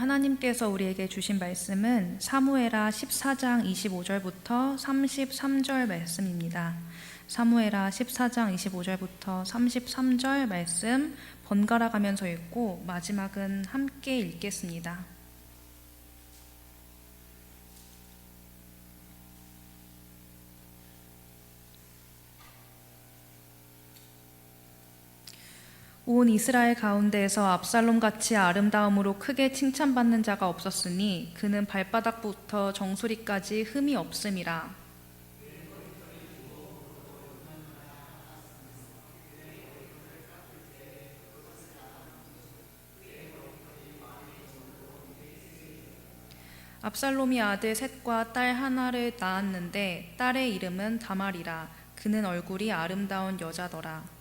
하나님께서 우리에게 주신 말씀은 사무엘하 14장 25절부터 33절 말씀입니다. 사무엘하 14장 25절부터 33절 말씀 번갈아 가면서 읽고 마지막은 함께 읽겠습니다. 온 이스라엘 가운데에서 압살롬같이 아름다움으로 크게 칭찬받는 자가 없었으니 그는 발바닥부터 정수리까지 흠이 없음이라. 압살롬이 아들 셋과 딸 하나를 낳았는데 딸의 이름은 다말이라. 그는 얼굴이 아름다운 여자더라.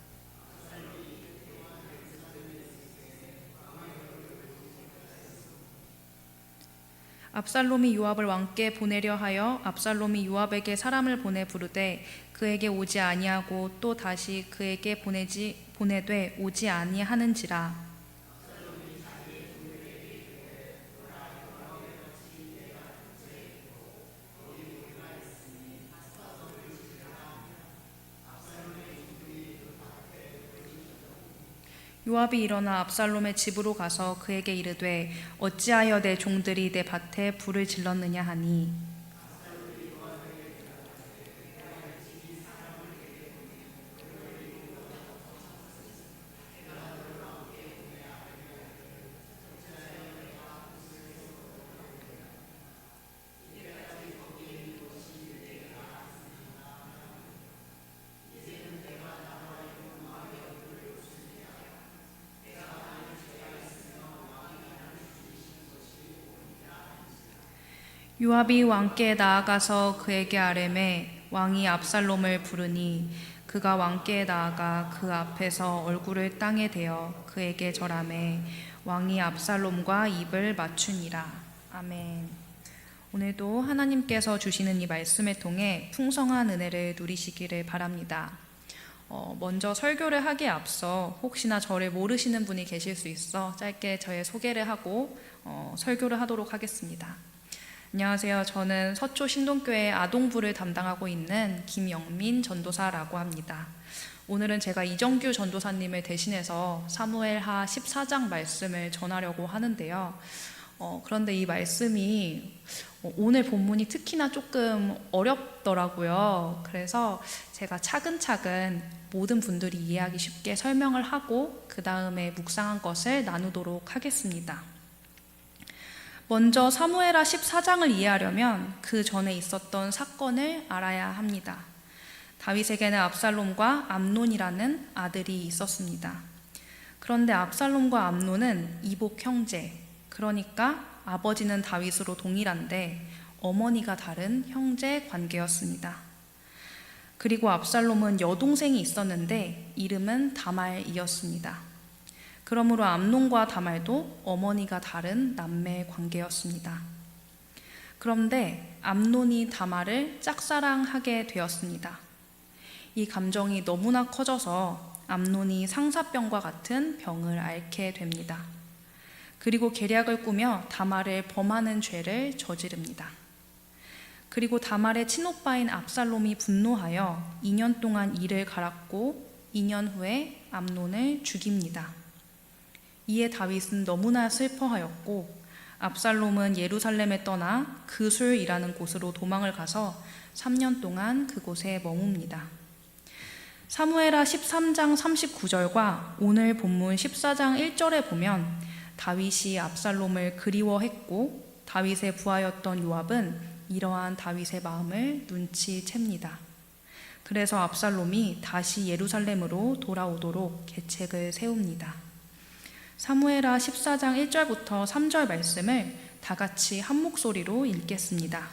압살롬이 요압을 왕께 보내려 하여 압살롬이 요압에게 사람을 보내 부르되 그에게 오지 아니하고 또 다시 그에게 보내되 오지 아니하는지라. 요압이 일어나 압살롬의 집으로 가서 그에게 이르되 어찌하여 내 종들이 내 밭에 불을 질렀느냐 하니 요압이 왕께 나아가서 그에게 아뢰매 왕이 압살롬을 부르니 그가 왕께 나아가 그 앞에서 얼굴을 땅에 대어 그에게 절하매 왕이 압살롬과 입을 맞추니라. 아멘. 오늘도 하나님께서 주시는 이 말씀을 통해 풍성한 은혜를 누리시기를 바랍니다. 먼저 설교를 하기에 앞서 혹시나 저를 모르시는 분이 계실 수 있어 짧게 저의 소개를 하고 설교를 하도록 하겠습니다. 안녕하세요. 저는 서초 신동교회 아동부를 담당하고 있는 김영민 전도사라고 합니다. 오늘은 제가 이정규 전도사님을 대신해서 사무엘하 14장 말씀을 전하려고 하는데요. 그런데 이 말씀이 오늘 본문이 특히나 조금 어렵더라고요. 그래서 제가 차근차근 모든 분들이 이해하기 쉽게 설명을 하고 그 다음에 묵상한 것을 나누도록 하겠습니다. 먼저 사무엘하 14장을 이해하려면 그 전에 있었던 사건을 알아야 합니다. 다윗에게는 압살롬과 암논이라는 아들이 있었습니다. 그런데 압살롬과 암논은 이복 형제, 그러니까 아버지는 다윗으로 동일한데 어머니가 다른 형제 관계였습니다. 그리고 압살롬은 여동생이 있었는데 이름은 다말이었습니다. 그러므로 암논과 다말도 어머니가 다른 남매 관계였습니다. 그런데 암논이 다말을 짝사랑하게 되었습니다. 이 감정이 너무나 커져서 암논이 상사병과 같은 병을 앓게 됩니다. 그리고 계략을 꾸며 다말을 범하는 죄를 저지릅니다. 그리고 다말의 친오빠인 압살롬이 분노하여 2년 동안 이를 갈았고 2년 후에 암논을 죽입니다. 이에 다윗은 너무나 슬퍼하였고 압살롬은 예루살렘에 떠나 그술이라는 곳으로 도망을 가서 3년 동안 그곳에 머뭅니다. 사무엘하 13장 39절과 오늘 본문 14장 1절에 보면 다윗이 압살롬을 그리워했고 다윗의 부하였던 요압은 이러한 다윗의 마음을 눈치챕니다. 그래서 압살롬이 다시 예루살렘으로 돌아오도록 계책을 세웁니다. 사무엘하 14장 1절부터 3절 말씀을 다 같이 한 목소리로 읽겠습니다.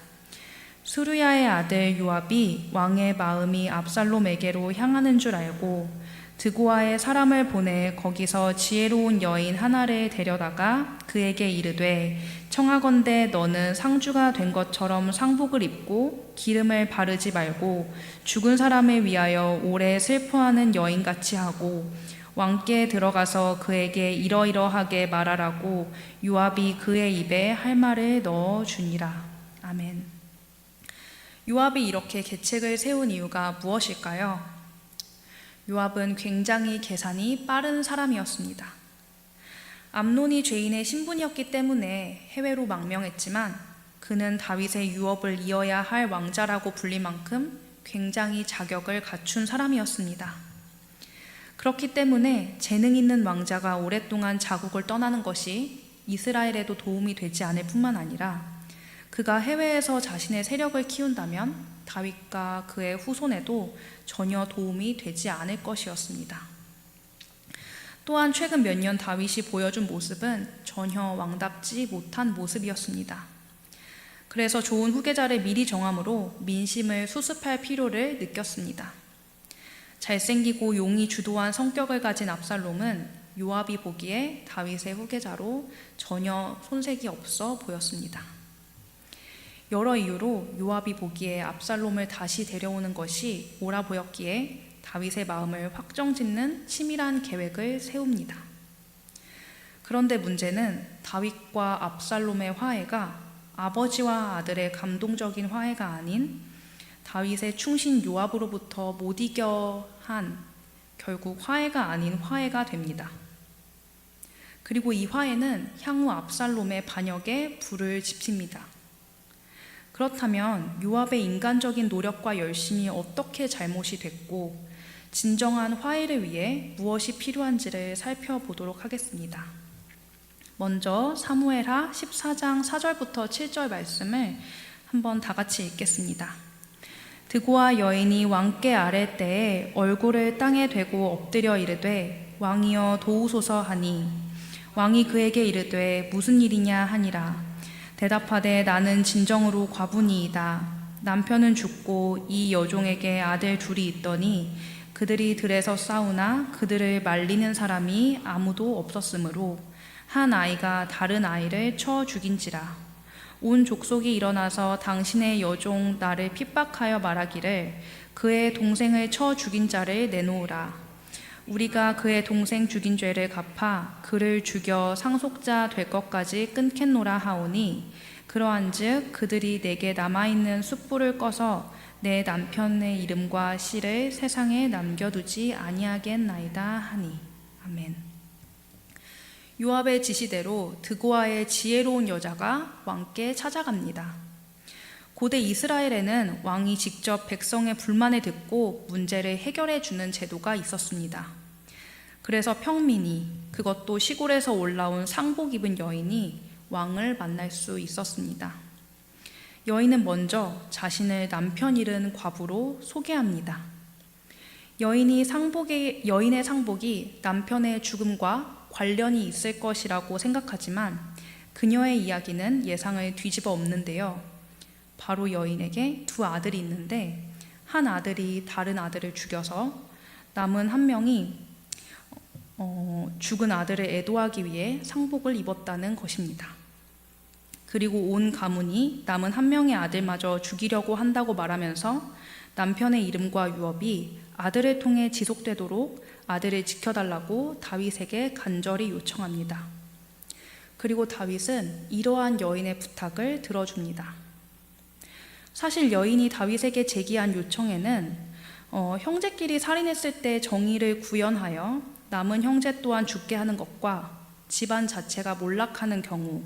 수르야의 아들 요압이 왕의 마음이 압살롬에게로 향하는 줄 알고 드고아에 사람을 보내 거기서 지혜로운 여인 하나를 데려다가 그에게 이르되 청하건대 너는 상주가 된 것처럼 상복을 입고 기름을 바르지 말고 죽은 사람을 위하여 오래 슬퍼하는 여인같이 하고 왕께 들어가서 그에게 이러이러하게 말하라고 요압이 그의 입에 할 말을 넣어 주니라. 아멘. 요압이 이렇게 계책을 세운 이유가 무엇일까요? 요압은 굉장히 계산이 빠른 사람이었습니다. 암논이 죄인의 신분이었기 때문에 해외로 망명했지만 그는 다윗의 유업을 이어야 할 왕자라고 불릴 만큼 굉장히 자격을 갖춘 사람이었습니다. 그렇기 때문에 재능 있는 왕자가 오랫동안 자국을 떠나는 것이 이스라엘에도 도움이 되지 않을 뿐만 아니라 그가 해외에서 자신의 세력을 키운다면 다윗과 그의 후손에도 전혀 도움이 되지 않을 것이었습니다. 또한 최근 몇 년 다윗이 보여준 모습은 전혀 왕답지 못한 모습이었습니다. 그래서 좋은 후계자를 미리 정함으로 민심을 수습할 필요를 느꼈습니다. 잘생기고 용이 주도한 성격을 가진 압살롬은 요압이 보기에 다윗의 후계자로 전혀 손색이 없어 보였습니다. 여러 이유로 요압이 보기에 압살롬을 다시 데려오는 것이 옳아 보였기에 다윗의 마음을 확정짓는 치밀한 계획을 세웁니다. 그런데 문제는 다윗과 압살롬의 화해가 아버지와 아들의 감동적인 화해가 아닌 다윗의 충신 요압으로부터 못 이겨 한 결국 화해가 아닌 화해가 됩니다. 그리고 이 화해는 향후 압살롬의 반역에 불을 지핍니다. 그렇다면 요압의 인간적인 노력과 열심이 어떻게 잘못이 됐고 진정한 화해를 위해 무엇이 필요한지를 살펴보도록 하겠습니다. 먼저 사무엘하 14장 4절부터 7절 말씀을 한번 다 같이 읽겠습니다. 드고아 여인이 왕께 아랠 때에 얼굴을 땅에 대고 엎드려 이르되 왕이여 도우소서 하니 왕이 그에게 이르되 무슨 일이냐 하니라. 대답하되 나는 진정으로 과부니이다. 남편은 죽고 이 여종에게 아들 둘이 있더니 그들이 들에서 싸우나 그들을 말리는 사람이 아무도 없었으므로 한 아이가 다른 아이를 쳐 죽인지라. 온 족속이 일어나서 당신의 여종 나를 핍박하여 말하기를 그의 동생을 쳐 죽인 자를 내놓으라. 우리가 그의 동생 죽인 죄를 갚아 그를 죽여 상속자 될 것까지 끊겠노라 하오니 그러한즉 그들이 내게 남아있는 숯불을 꺼서 내 남편의 이름과 씨를 세상에 남겨두지 아니하겠나이다 하니. 아멘. 요압의 지시대로 드고아의 지혜로운 여자가 왕께 찾아갑니다. 고대 이스라엘에는 왕이 직접 백성의 불만을 듣고 문제를 해결해 주는 제도가 있었습니다. 그래서 평민이, 그것도 시골에서 올라온 상복 입은 여인이 왕을 만날 수 있었습니다. 여인은 먼저 자신을 남편 잃은 과부로 소개합니다. 여인의 상복이 남편의 죽음과 관련이 있을 것이라고 생각하지만 그녀의 이야기는 예상을 뒤집어 엎는데요. 바로 여인에게 두 아들이 있는데 한 아들이 다른 아들을 죽여서 남은 한 명이 죽은 아들을 애도하기 위해 상복을 입었다는 것입니다. 그리고 온 가문이 남은 한 명의 아들마저 죽이려고 한다고 말하면서 남편의 이름과 유업이 아들을 통해 지속되도록 아들을 지켜달라고 다윗에게 간절히 요청합니다. 그리고 다윗은 이러한 여인의 부탁을 들어줍니다. 사실 여인이 다윗에게 제기한 요청에는 형제끼리 살인했을 때 정의를 구현하여 남은 형제 또한 죽게 하는 것과 집안 자체가 몰락하는 경우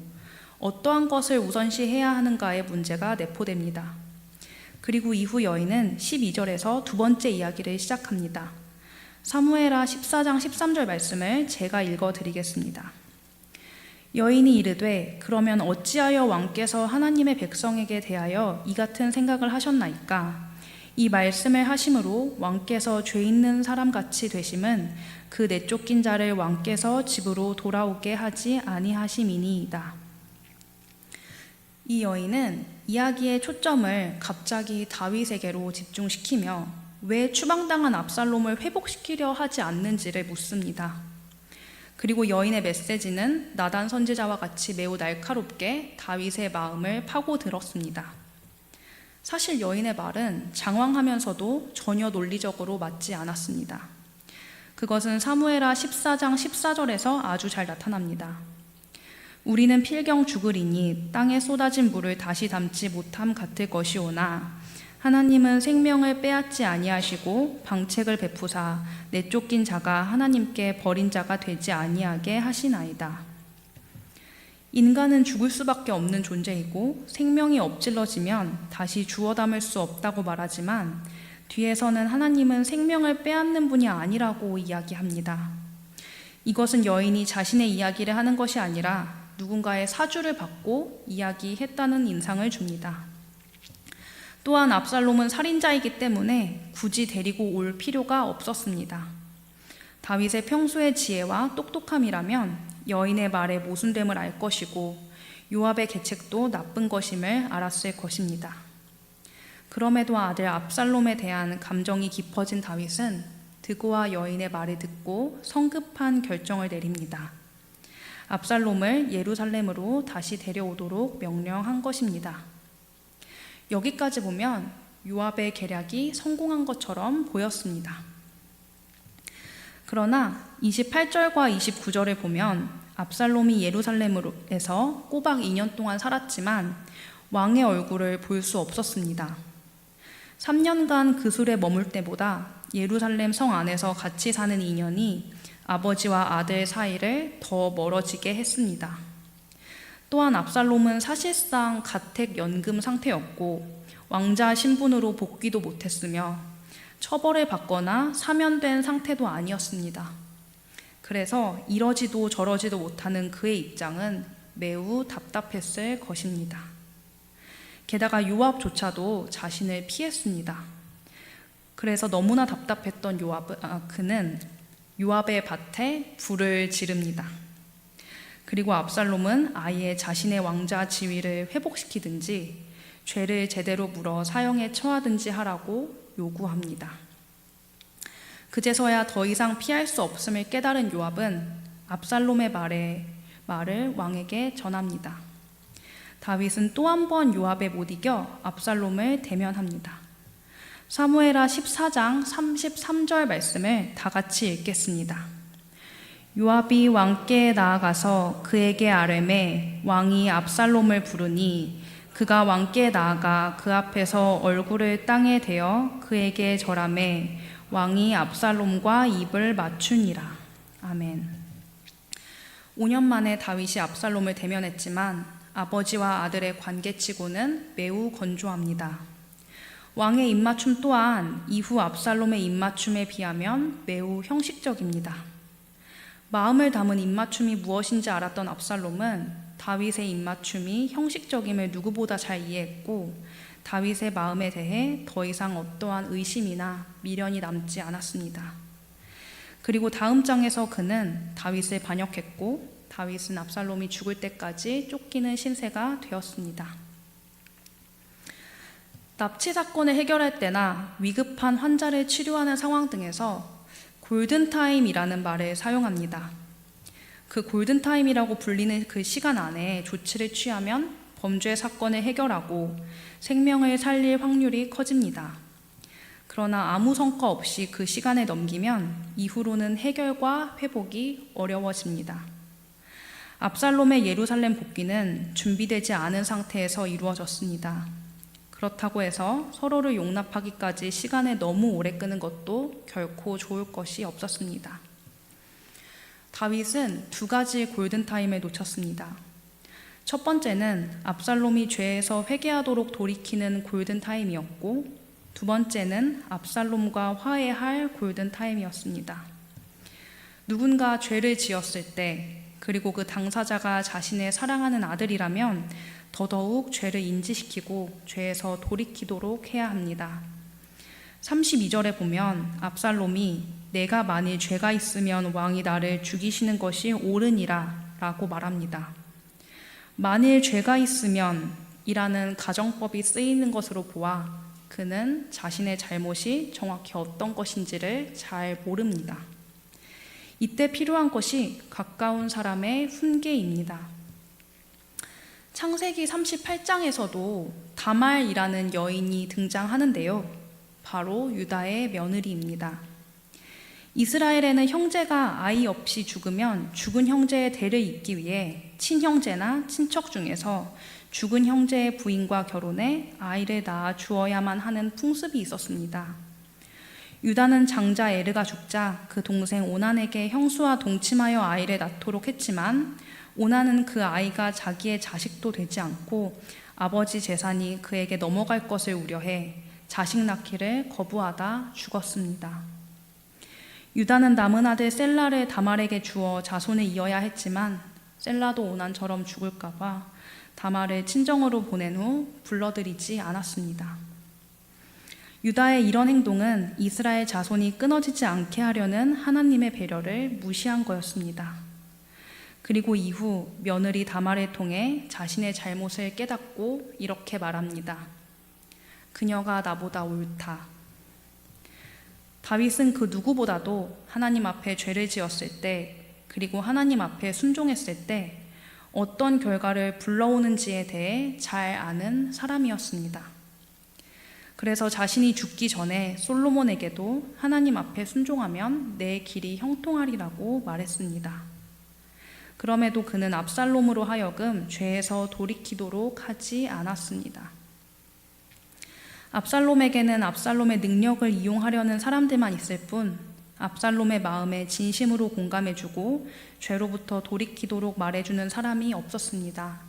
어떠한 것을 우선시해야 하는가의 문제가 내포됩니다. 그리고 이후 여인은 12절에서 두 번째 이야기를 시작합니다. 사무엘하 14장 13절 말씀을 제가 읽어드리겠습니다. 여인이 이르되 그러면 어찌하여 왕께서 하나님의 백성에게 대하여 이 같은 생각을 하셨나이까? 이 말씀을 하심으로 왕께서 죄 있는 사람같이 되심은 그 내쫓긴 자를 왕께서 집으로 돌아오게 하지 아니하심이니이다. 이 여인은 이야기의 초점을 갑자기 다윗에게로 집중시키며 왜 추방당한 압살롬을 회복시키려 하지 않는지를 묻습니다. 그리고 여인의 메시지는 나단 선지자와 같이 매우 날카롭게 다윗의 마음을 파고들었습니다. 사실 여인의 말은 장황하면서도 전혀 논리적으로 맞지 않았습니다. 그것은 사무엘하 14장 14절에서 아주 잘 나타납니다. 우리는 필경 죽으리니 땅에 쏟아진 물을 다시 담지 못함 같을 것이오나 하나님은 생명을 빼앗지 아니하시고 방책을 베푸사 내쫓긴 자가 하나님께 버린 자가 되지 아니하게 하시나이다. 인간은 죽을 수밖에 없는 존재이고 생명이 엎질러지면 다시 주워 담을 수 없다고 말하지만 뒤에서는 하나님은 생명을 빼앗는 분이 아니라고 이야기합니다. 이것은 여인이 자신의 이야기를 하는 것이 아니라 누군가의 사주를 받고 이야기했다는 인상을 줍니다. 또한 압살롬은 살인자이기 때문에 굳이 데리고 올 필요가 없었습니다. 다윗의 평소의 지혜와 똑똑함이라면 여인의 말에 모순됨을 알 것이고 요압의 계책도 나쁜 것임을 알았을 것입니다. 그럼에도 아들 압살롬에 대한 감정이 깊어진 다윗은 드고와 여인의 말을 듣고 성급한 결정을 내립니다. 압살롬을 예루살렘으로 다시 데려오도록 명령한 것입니다. 여기까지 보면 요압의 계략이 성공한 것처럼 보였습니다. 그러나 28절과 29절을 보면 압살롬이 예루살렘에서 꼬박 2년 동안 살았지만 왕의 얼굴을 볼 수 없었습니다. 3년간 그 술에 머물 때보다 예루살렘 성 안에서 같이 사는 인연이 아버지와 아들 사이를 더 멀어지게 했습니다. 또한 압살롬은 사실상 가택 연금 상태였고 왕자 신분으로 복귀도 못했으며 처벌을 받거나 사면된 상태도 아니었습니다. 그래서 이러지도 저러지도 못하는 그의 입장은 매우 답답했을 것입니다. 게다가 요압조차도 자신을 피했습니다. 그래서 너무나 답답했던 그는 요압의 밭에 불을 지릅니다. 그리고 압살롬은 아예 자신의 왕자 지위를 회복시키든지 죄를 제대로 물어 사형에 처하든지 하라고 요구합니다. 그제서야 더 이상 피할 수 없음을 깨달은 요압은 압살롬의 말을 왕에게 전합니다. 다윗은 또 한 번 요압에 못 이겨 압살롬을 대면합니다. 사무엘하 14장 33절 말씀을 다 같이 읽겠습니다. 요압이 왕께 나아가서 그에게 아뢰매 왕이 압살롬을 부르니 그가 왕께 나아가 그 앞에서 얼굴을 땅에 대어 그에게 절하매 왕이 압살롬과 입을 맞추니라. 아멘. 5년 만에 다윗이 압살롬을 대면했지만 아버지와 아들의 관계치고는 매우 건조합니다. 왕의 입맞춤 또한 이후 압살롬의 입맞춤에 비하면 매우 형식적입니다. 마음을 담은 입맞춤이 무엇인지 알았던 압살롬은 다윗의 입맞춤이 형식적임을 누구보다 잘 이해했고 다윗의 마음에 대해 더 이상 어떠한 의심이나 미련이 남지 않았습니다. 그리고 다음 장에서 그는 다윗을 반역했고 다윗은 압살롬이 죽을 때까지 쫓기는 신세가 되었습니다. 납치 사건을 해결할 때나 위급한 환자를 치료하는 상황 등에서 골든타임이라는 말을 사용합니다. 그 골든타임이라고 불리는 그 시간 안에 조치를 취하면 범죄 사건을 해결하고 생명을 살릴 확률이 커집니다. 그러나 아무 성과 없이 그 시간을 넘기면 이후로는 해결과 회복이 어려워집니다. 압살롬의 예루살렘 복귀는 준비되지 않은 상태에서 이루어졌습니다. 그렇다고 해서 서로를 용납하기까지 시간을 너무 오래 끄는 것도 결코 좋을 것이 없었습니다. 다윗은 두 가지 골든타임을 놓쳤습니다. 첫 번째는 압살롬이 죄에서 회개하도록 돌이키는 골든타임이었고 두 번째는 압살롬과 화해할 골든타임이었습니다. 누군가 죄를 지었을 때 그리고 그 당사자가 자신의 사랑하는 아들이라면 더더욱 죄를 인지시키고 죄에서 돌이키도록 해야 합니다. 32절에 보면 압살롬이 내가 만일 죄가 있으면 왕이 나를 죽이시는 것이 옳으니라 라고 말합니다. 만일 죄가 있으면 이라는 가정법이 쓰이는 것으로 보아 그는 자신의 잘못이 정확히 어떤 것인지를 잘 모릅니다. 이때 필요한 것이 가까운 사람의 훈계입니다. 창세기 38장에서도 다말이라는 여인이 등장하는데요. 바로 유다의 며느리입니다. 이스라엘에는 형제가 아이 없이 죽으면 죽은 형제의 대를 잇기 위해 친형제나 친척 중에서 죽은 형제의 부인과 결혼해 아이를 낳아 주어야만 하는 풍습이 있었습니다. 유다는 장자 에르가 죽자 그 동생 오난에게 형수와 동침하여 아이를 낳도록 했지만 오난은 그 아이가 자기의 자식도 되지 않고 아버지 재산이 그에게 넘어갈 것을 우려해 자식 낳기를 거부하다 죽었습니다. 유다는 남은 아들 셀라를 다말에게 주어 자손을 이어야 했지만 셀라도 오난처럼 죽을까 봐 다말을 친정으로 보낸 후 불러들이지 않았습니다. 유다의 이런 행동은 이스라엘 자손이 끊어지지 않게 하려는 하나님의 배려를 무시한 거였습니다. 그리고 이후 며느리 다말을 통해 자신의 잘못을 깨닫고 이렇게 말합니다. 그녀가 나보다 옳다. 다윗은 그 누구보다도 하나님 앞에 죄를 지었을 때, 그리고 하나님 앞에 순종했을 때 어떤 결과를 불러오는지에 대해 잘 아는 사람이었습니다. 그래서 자신이 죽기 전에 솔로몬에게도 하나님 앞에 순종하면 내 길이 형통하리라고 말했습니다. 그럼에도 그는 압살롬으로 하여금 죄에서 돌이키도록 하지 않았습니다. 압살롬에게는 압살롬의 능력을 이용하려는 사람들만 있을 뿐 압살롬의 마음에 진심으로 공감해주고 죄로부터 돌이키도록 말해주는 사람이 없었습니다.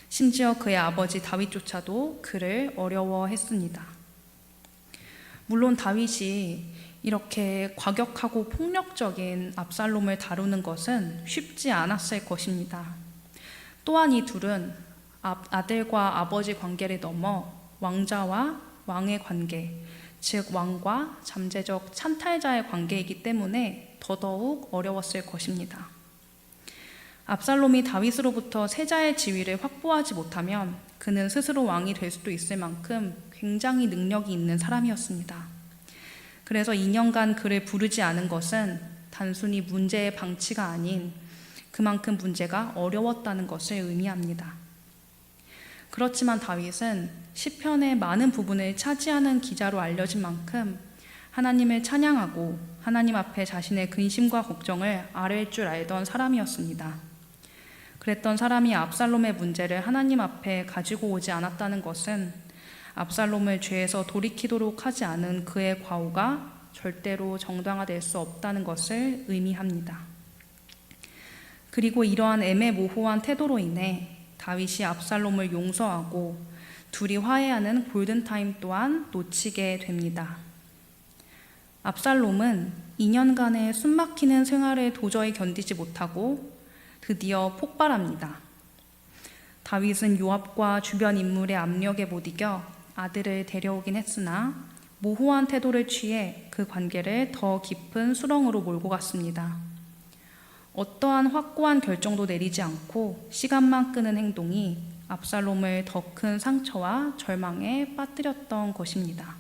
심지어 그의 아버지 다윗조차도 그를 어려워했습니다. 물론 다윗이 이렇게 과격하고 폭력적인 압살롬을 다루는 것은 쉽지 않았을 것입니다. 또한 이 둘은 아들과 아버지 관계를 넘어 왕자와 왕의 관계, 즉 왕과 잠재적 찬탈자의 관계이기 때문에 더더욱 어려웠을 것입니다. 압살롬이 다윗으로부터 세자의 지위를 확보하지 못하면 그는 스스로 왕이 될 수도 있을 만큼 굉장히 능력이 있는 사람이었습니다. 그래서 2년간 그를 부르지 않은 것은 단순히 문제의 방치가 아닌 그만큼 문제가 어려웠다는 것을 의미합니다. 그렇지만 다윗은 시편의 많은 부분을 차지하는 기자로 알려진 만큼 하나님을 찬양하고 하나님 앞에 자신의 근심과 걱정을 아뢰일 줄 알던 사람이었습니다. 그랬던 사람이 압살롬의 문제를 하나님 앞에 가지고 오지 않았다는 것은 압살롬을 죄에서 돌이키도록 하지 않은 그의 과오가 절대로 정당화될 수 없다는 것을 의미합니다. 그리고 이러한 애매모호한 태도로 인해 다윗이 압살롬을 용서하고 둘이 화해하는 골든타임 또한 놓치게 됩니다. 압살롬은 2년간의 숨막히는 생활을 도저히 견디지 못하고 드디어 폭발합니다. 다윗은 요압과 주변 인물의 압력에 못 이겨 아들을 데려오긴 했으나 모호한 태도를 취해 그 관계를 더 깊은 수렁으로 몰고 갔습니다. 어떠한 확고한 결정도 내리지 않고 시간만 끄는 행동이 압살롬을 더 큰 상처와 절망에 빠뜨렸던 것입니다.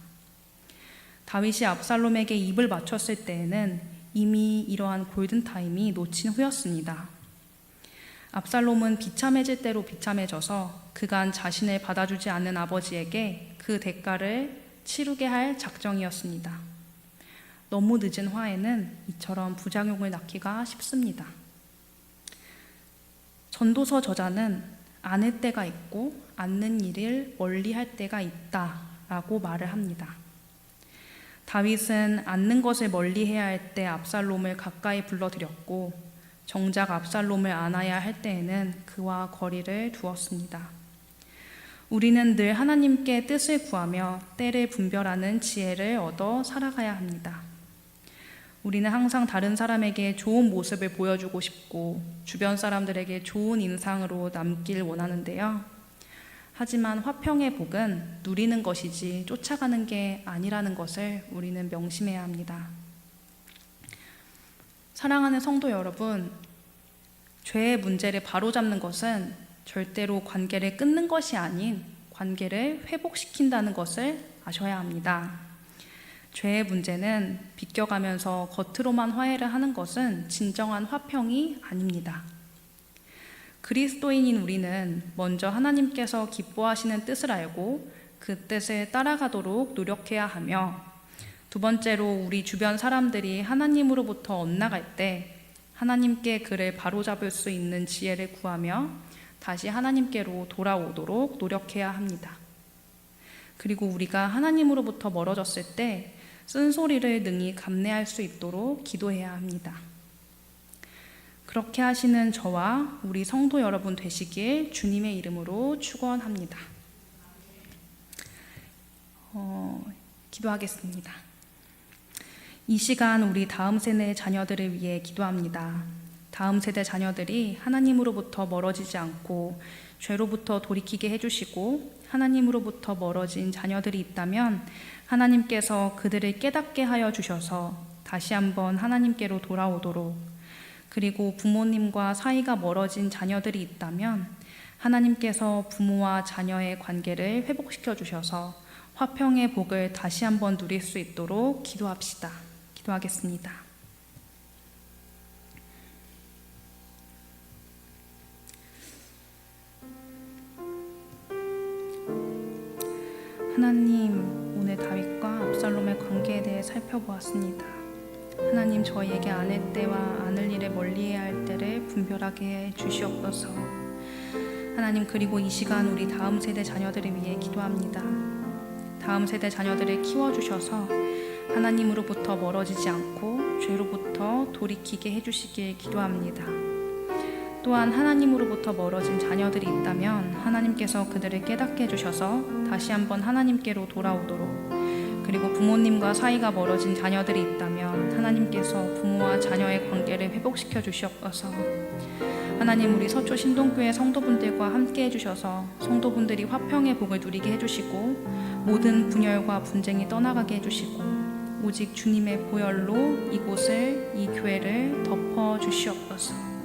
다윗이 압살롬에게 입을 맞췄을 때에는 이미 이러한 골든타임이 놓친 후였습니다. 압살롬은 비참해질 대로 비참해져서 그간 자신을 받아주지 않는 아버지에게 그 대가를 치르게 할 작정이었습니다. 너무 늦은 화해는 이처럼 부작용을 낳기가 쉽습니다. 전도서 저자는 않을 때가 있고 않는 일을 멀리 할 때가 있다라고 말을 합니다. 다윗은 않는 것을 멀리 해야 할 때 압살롬을 가까이 불러들였고 정작 압살롬을 안아야 할 때에는 그와 거리를 두었습니다. 우리는 늘 하나님께 뜻을 구하며 때를 분별하는 지혜를 얻어 살아가야 합니다. 우리는 항상 다른 사람에게 좋은 모습을 보여주고 싶고 주변 사람들에게 좋은 인상으로 남길 원하는데요. 하지만 화평의 복은 누리는 것이지 쫓아가는 게 아니라는 것을 우리는 명심해야 합니다. 사랑하는 성도 여러분, 죄의 문제를 바로잡는 것은 절대로 관계를 끊는 것이 아닌 관계를 회복시킨다는 것을 아셔야 합니다. 죄의 문제는 비껴가면서 겉으로만 화해를 하는 것은 진정한 화평이 아닙니다. 그리스도인인 우리는 먼저 하나님께서 기뻐하시는 뜻을 알고 그 뜻을 따라가도록 노력해야 하며 두 번째로 우리 주변 사람들이 하나님으로부터 엇나갈 때 하나님께 그를 바로잡을 수 있는 지혜를 구하며 다시 하나님께로 돌아오도록 노력해야 합니다. 그리고 우리가 하나님으로부터 멀어졌을 때 쓴소리를 능히 감내할 수 있도록 기도해야 합니다. 그렇게 하시는 저와 우리 성도 여러분 되시길 주님의 이름으로 축원합니다. 기도하겠습니다. 이 시간 우리 다음 세대 자녀들을 위해 기도합니다. 다음 세대 자녀들이 하나님으로부터 멀어지지 않고 죄로부터 돌이키게 해주시고 하나님으로부터 멀어진 자녀들이 있다면 하나님께서 그들을 깨닫게 하여 주셔서 다시 한번 하나님께로 돌아오도록, 그리고 부모님과 사이가 멀어진 자녀들이 있다면 하나님께서 부모와 자녀의 관계를 회복시켜 주셔서 화평의 복을 다시 한번 누릴 수 있도록 기도합시다. 기도하겠습니다. 하나님, 오늘 다윗과 압살롬의 관계에 대해 살펴보았습니다. 하나님, 저희에게 아낼 때와 아낼 일에 멀리해야 할 때를 분별하게 해 주시옵소서. 하나님, 그리고 이 시간 우리 다음 세대 자녀들을 위해 기도합니다. 다음 세대 자녀들을 키워주셔서 하나님으로부터 멀어지지 않고 죄로부터 돌이키게 해주시길 기도합니다. 또한 하나님으로부터 멀어진 자녀들이 있다면 하나님께서 그들을 깨닫게 해주셔서 다시 한번 하나님께로 돌아오도록, 그리고 부모님과 사이가 멀어진 자녀들이 있다면 하나님께서 부모와 자녀의 관계를 회복시켜 주시옵소서. 하나님, 우리 서초 신동교회 성도분들과 함께 해주셔서 성도분들이 화평의 복을 누리게 해주시고 모든 분열과 분쟁이 떠나가게 해주시고 오직 주님의 보혈로 이곳을, 이 교회를 덮어 주시옵소서.